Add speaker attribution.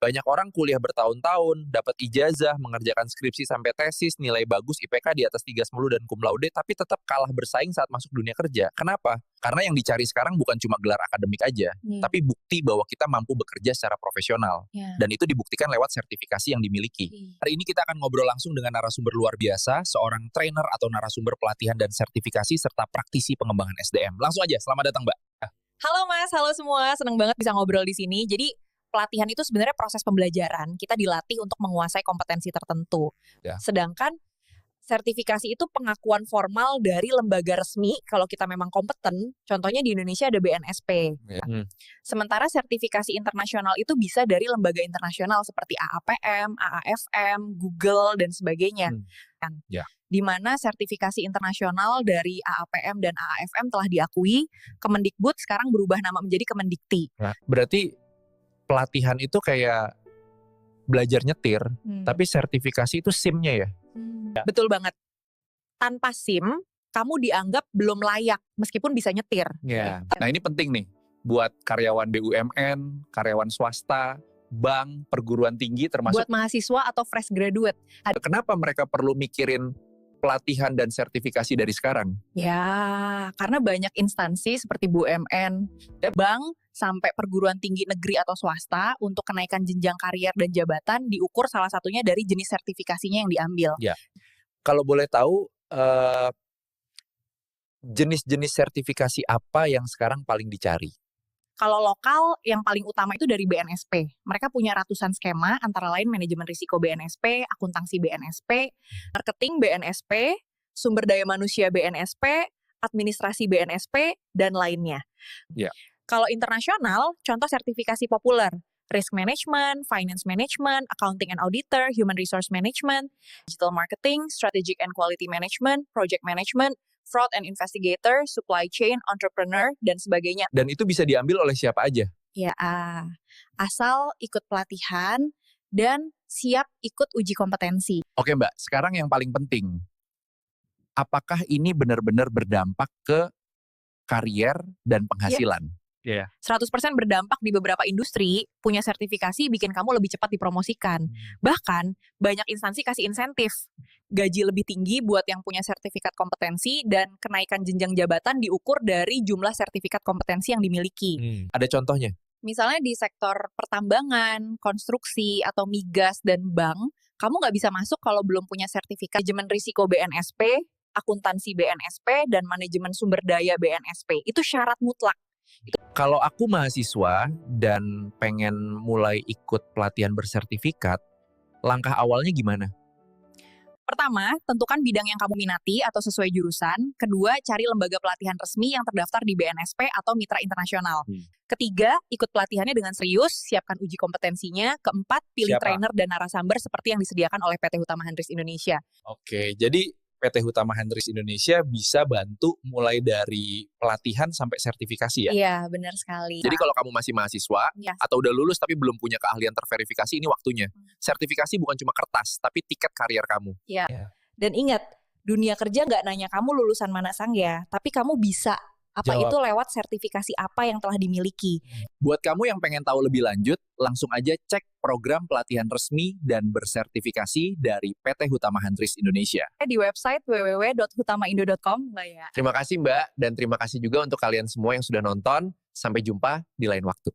Speaker 1: Banyak orang kuliah bertahun-tahun, dapat ijazah, mengerjakan skripsi sampai tesis, nilai bagus, IPK di atas 3,10 dan cum laude, tapi tetap kalah bersaing saat masuk dunia kerja. Kenapa? Karena yang dicari sekarang bukan cuma gelar akademik aja, tapi bukti bahwa kita mampu bekerja secara profesional. Dan itu dibuktikan lewat sertifikasi yang dimiliki. Hari ini kita akan ngobrol langsung dengan narasumber luar biasa, seorang trainer atau narasumber pelatihan dan sertifikasi, serta praktisi pengembangan SDM. Langsung aja, selamat datang Mbak.
Speaker 2: Halo Mas, halo semua. Senang banget bisa ngobrol di sini. Jadi pelatihan itu sebenarnya proses pembelajaran. Kita dilatih untuk menguasai kompetensi tertentu. Sedangkan sertifikasi itu pengakuan formal dari lembaga resmi kalau kita memang kompeten. Contohnya di Indonesia ada BNSP. Sementara sertifikasi internasional itu bisa dari lembaga internasional seperti AAPM, AAFM, Google, dan sebagainya. Di mana sertifikasi internasional dari AAPM dan AAFM telah diakui, Kemendikbud sekarang berubah nama menjadi Kemendikti.
Speaker 1: Nah, berarti pelatihan itu kayak belajar nyetir, tapi sertifikasi itu SIM-nya ya?
Speaker 2: Betul banget. Tanpa SIM, kamu dianggap belum layak meskipun bisa nyetir.
Speaker 1: Nah ini penting nih buat karyawan BUMN, karyawan swasta, bank, perguruan tinggi termasuk.
Speaker 2: Buat mahasiswa atau fresh graduate.
Speaker 1: Kenapa mereka perlu mikirin pelatihan dan sertifikasi dari sekarang?
Speaker 2: Ya, karena banyak instansi seperti BUMN, bank, sampai perguruan tinggi negeri atau swasta untuk kenaikan jenjang karier dan jabatan diukur salah satunya dari jenis sertifikasinya yang diambil.
Speaker 1: Kalau boleh tahu, jenis-jenis sertifikasi apa yang sekarang paling dicari?
Speaker 2: Kalau lokal, yang paling utama itu dari BNSP. Mereka punya ratusan skema, antara lain manajemen risiko BNSP, akuntansi BNSP, marketing BNSP, sumber daya manusia BNSP, administrasi BNSP, dan lainnya. Kalau internasional, contoh sertifikasi populer, Risk Management, Finance Management, Accounting and Auditor, Human Resource Management, Digital Marketing, Strategic and Quality Management, Project Management, Fraud and Investigator, Supply Chain, Entrepreneur, dan sebagainya.
Speaker 1: Dan itu bisa diambil oleh siapa aja?
Speaker 2: Ya, asal ikut pelatihan dan siap ikut uji kompetensi.
Speaker 1: Oke Mbak, sekarang yang paling penting, apakah ini benar-benar berdampak ke karier dan penghasilan?
Speaker 2: 100% berdampak di beberapa industri, punya sertifikasi bikin kamu lebih cepat dipromosikan. Bahkan, banyak instansi kasih insentif. Gaji lebih tinggi buat yang punya sertifikat kompetensi dan kenaikan jenjang jabatan diukur dari jumlah sertifikat kompetensi yang dimiliki.
Speaker 1: Ada contohnya?
Speaker 2: Misalnya di sektor pertambangan, konstruksi, atau migas dan bank, kamu nggak bisa masuk kalau belum punya sertifikat manajemen risiko BNSP, akuntansi BNSP, dan manajemen sumber daya BNSP. Itu syarat mutlak.
Speaker 1: Kalau aku mahasiswa dan pengen mulai ikut pelatihan bersertifikat, langkah awalnya gimana?
Speaker 2: Pertama, tentukan bidang yang kamu minati atau sesuai jurusan. Kedua, cari lembaga pelatihan resmi yang terdaftar di BNSP atau mitra internasional. Ketiga, ikut pelatihannya dengan serius, siapkan uji kompetensinya. Keempat, pilih trainer dan narasumber seperti yang disediakan oleh PT Hutama Handris Indonesia.
Speaker 1: Oke, jadi PT Hutama Handris Indonesia bisa bantu mulai dari pelatihan sampai sertifikasi ya?
Speaker 2: Iya, benar sekali.
Speaker 1: Jadi kalau kamu masih mahasiswa atau udah lulus tapi belum punya keahlian terverifikasi, ini waktunya. Sertifikasi bukan cuma kertas, tapi tiket karier kamu.
Speaker 2: Dan ingat, dunia kerja nggak nanya kamu lulusan mana ya, tapi kamu bisa apa itu lewat sertifikasi apa yang telah dimiliki.
Speaker 1: Buat kamu yang pengen tahu lebih lanjut, langsung aja cek program pelatihan resmi dan bersertifikasi dari PT Hutama Handris Indonesia.
Speaker 2: Di website www.hutamaindo.com.
Speaker 1: Terima kasih Mbak, dan terima kasih juga untuk kalian semua yang sudah nonton. Sampai jumpa di lain waktu.